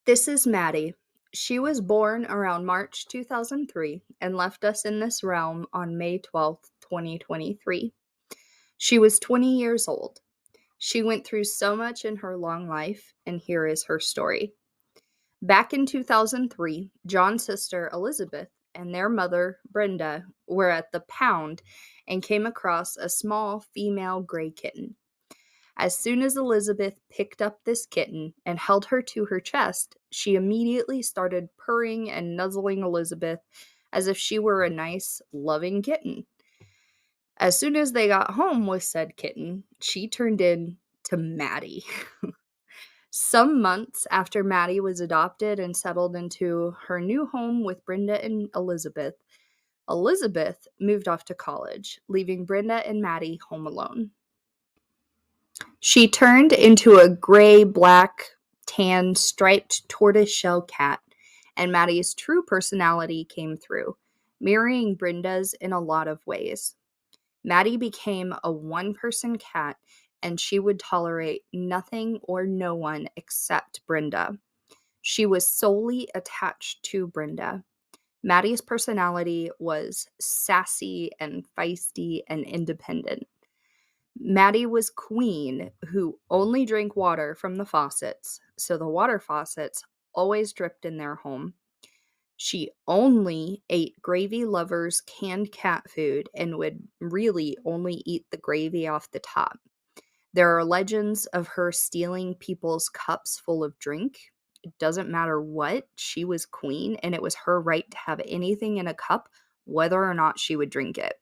This is Mattie. She was born around March 2003 and left us in this realm on May 12th, 2023. She was 20 years old. She went through so much in her long life, and here is her story. Back in 2003, John's sister Elizabeth and their mother Brenda were at the pound and came across a small female gray kitten. As soon as Elizabeth picked up this kitten and held her to her chest, she immediately started purring and nuzzling Elizabeth as if she were a nice, loving kitten. As soon as they got home with said kitten, she turned into Mattie. Some months after Mattie was adopted and settled into her new home with Brenda and Elizabeth, Elizabeth moved off to college, leaving Brenda and Mattie home alone. She turned into a gray, black, tan, striped tortoiseshell cat, and Mattie's true personality came through, mirroring Brenda's in a lot of ways. Mattie became a one-person cat, and she would tolerate nothing or no one except Brenda. She was solely attached to Brenda. Mattie's personality was sassy and feisty and independent. Mattie was queen who only drank water from the faucets, so the water faucets always dripped in their home. She only ate gravy lovers' canned cat food and would really only eat the gravy off the top. There are legends of her stealing people's cups full of drink. It doesn't matter what, she was queen, and it was her right to have anything in a cup, whether or not she would drink it.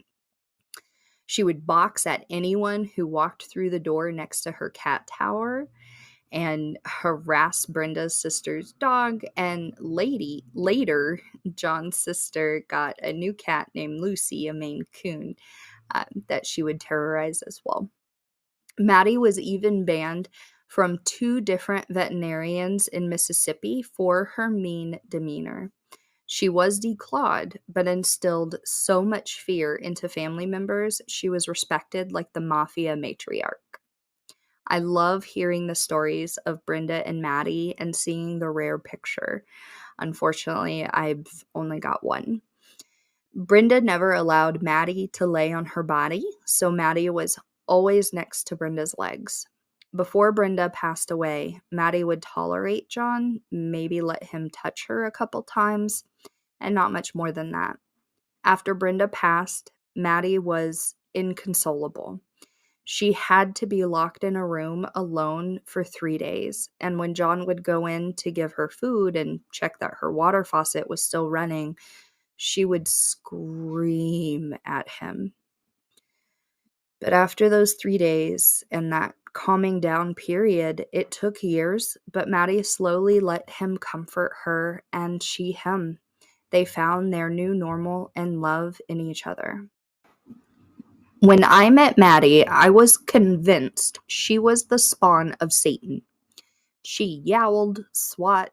She would box at anyone who walked through the door next to her cat tower and harass Brenda's sister's dog. And later, John's sister got a new cat named Lucy, a Maine Coon, that she would terrorize as well. Mattie was even banned from 2 different veterinarians in Mississippi for her mean demeanor. She was declawed, but instilled so much fear into family members, she was respected like the mafia matriarch. I love hearing the stories of Brenda and Mattie and seeing the rare picture. Unfortunately, I've only got one. Brenda never allowed Mattie to lay on her body, so Mattie was always next to Brenda's legs. Before Brenda passed away, Mattie would tolerate John, maybe let him touch her a couple times, and not much more than that. After Brenda passed, Mattie was inconsolable. She had to be locked in a room alone for 3 days, and when John would go in to give her food and check that her water faucet was still running, she would scream at him. But after those 3 days and that calming down period, it took years, but Mattie slowly let him comfort her and she him. They found their new normal and love in each other. When I met Mattie, I was convinced she was the spawn of Satan. She yowled, swat,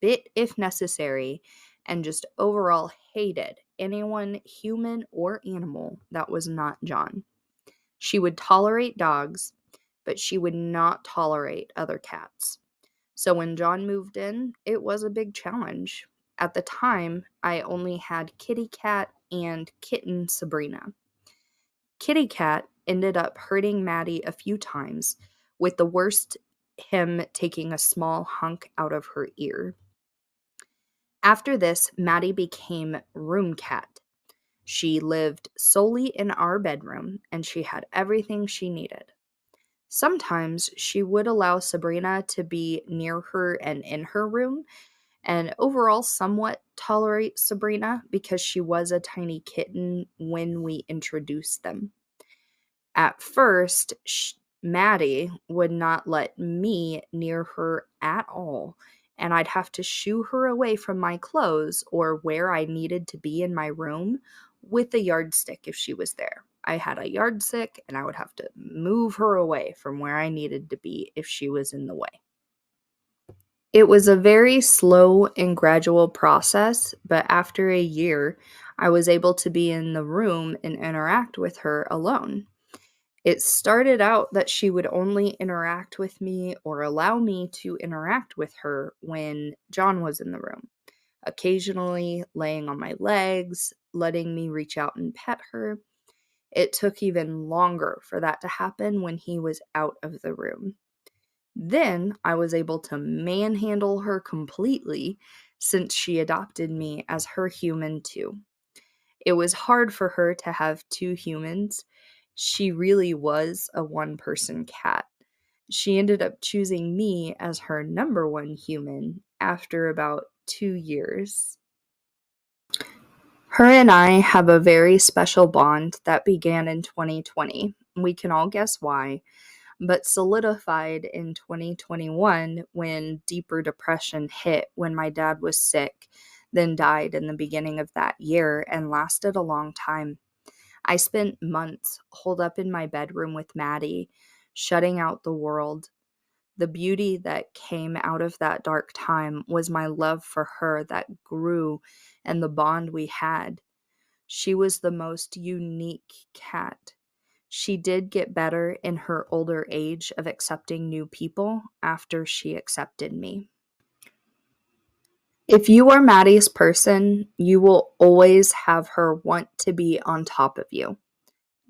bit if necessary, and just overall hated anyone, human or animal, that was not John. She would tolerate dogs, but she would not tolerate other cats. So when John moved in, it was a big challenge. At the time, I only had Kitty Cat and kitten Sabrina. Kitty Cat ended up hurting Mattie a few times, with the worst him taking a small hunk out of her ear. After this, Mattie became Room Cat. She lived solely in our bedroom, and she had everything she needed. Sometimes she would allow Sabrina to be near her and in her room, and overall somewhat tolerate Sabrina because she was a tiny kitten when we introduced them. At first, Mattie would not let me near her at all, and I'd have to shoo her away from my clothes or where I needed to be in my room with a yardstick if she was there. I had a yardstick, and I would have to move her away from where I needed to be if she was in the way. It was a very slow and gradual process, but after a year, I was able to be in the room and interact with her alone. It started out that she would only interact with me or allow me to interact with her when John was in the room, occasionally laying on my legs, letting me reach out and pet her. It took even longer for that to happen when he was out of the room. Then I was able to manhandle her completely since she adopted me as her human too. It was hard for her to have two humans. She really was a one-person cat. She ended up choosing me as her number one human after about 2 years. Her and I have a very special bond that began in 2020. We can all guess why, but solidified in 2021 when deeper depression hit when my dad was sick, then died in the beginning of that year and lasted a long time. I spent months holed up in my bedroom with Mattie, shutting out the world. The beauty that came out of that dark time was my love for her that grew and the bond we had. She was the most unique cat. She did get better in her older age of accepting new people after she accepted me. If you are Maddie's person, you will always have her want to be on top of you.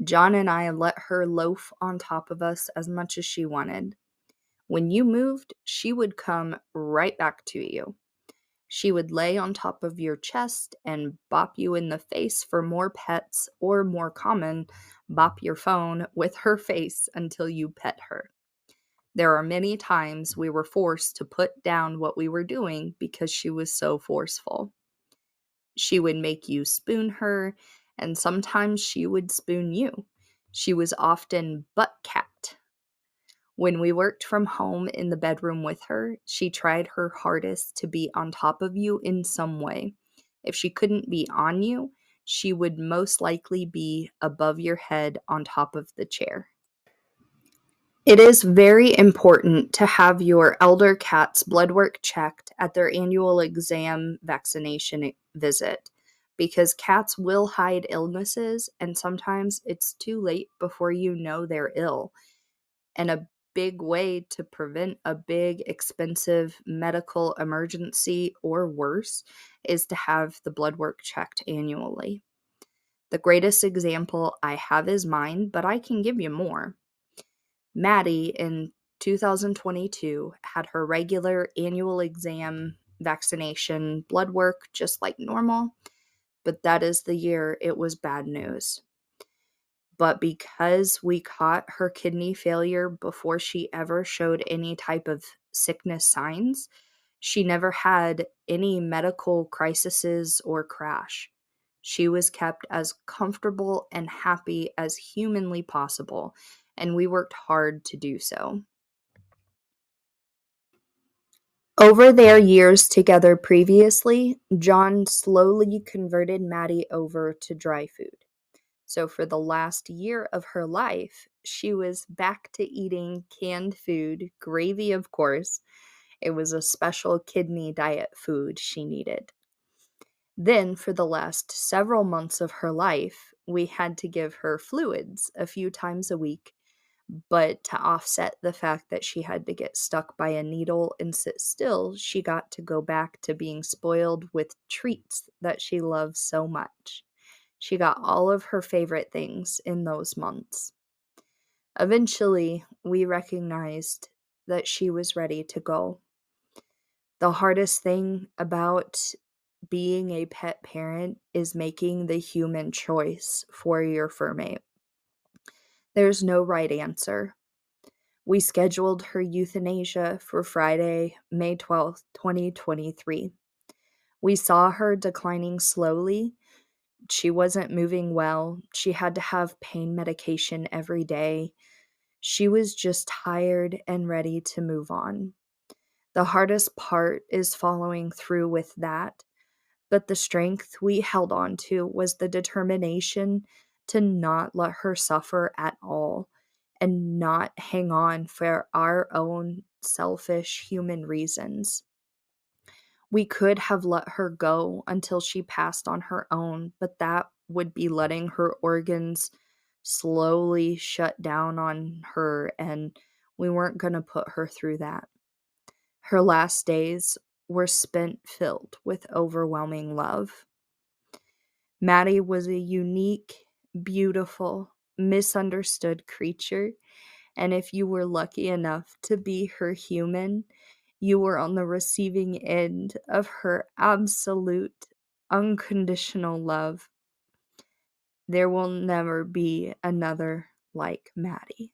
John and I let her loaf on top of us as much as she wanted. When you moved, she would come right back to you. She would lay on top of your chest and bop you in the face for more pets, or more common, bop your phone with her face until you pet her. There are many times we were forced to put down what we were doing because she was so forceful. She would make you spoon her, and sometimes she would spoon you. She was often butt cat. When we worked from home in the bedroom with her, she tried her hardest to be on top of you in some way. If she couldn't be on you, she would most likely be above your head on top of the chair. It is very important to have your elder cat's blood work checked at their annual exam vaccination visit because cats will hide illnesses and sometimes it's too late before you know they're ill. And a big way to prevent a big, expensive medical emergency or worse is to have the blood work checked annually. The greatest example I have is mine, but I can give you more. Mattie in 2022 had her regular annual exam, vaccination, blood work just like normal, but that is the year it was bad news. But because we caught her kidney failure before she ever showed any type of sickness signs, she never had any medical crises or crash. She was kept as comfortable and happy as humanly possible, and we worked hard to do so. Over their years together previously, John slowly converted Mattie over to dry food. So for the last year of her life, she was back to eating canned food, gravy, of course. It was a special kidney diet food she needed. Then, for the last several months of her life, we had to give her fluids a few times a week, but to offset the fact that she had to get stuck by a needle and sit still, she got to go back to being spoiled with treats that she loves so much. She got all of her favorite things in those months. Eventually, we recognized that she was ready to go. The hardest thing about being a pet parent is making the human choice for your furmate. There's no right answer. We scheduled her euthanasia for Friday, May 12th, 2023. We saw her declining slowly. She wasn't moving well. She had to have pain medication every day. She was just tired and ready to move on. The hardest part is following through with that, but the strength we held on to was the determination to not let her suffer at all and not hang on for our own selfish human reasons. We could have let her go until she passed on her own, but that would be letting her organs slowly shut down on her, and we weren't going to put her through that. Her last days were spent filled with overwhelming love. Mattie was a unique, beautiful, misunderstood creature, and if you were lucky enough to be her human, you were on the receiving end of her absolute, unconditional love. There will never be another like Mattie.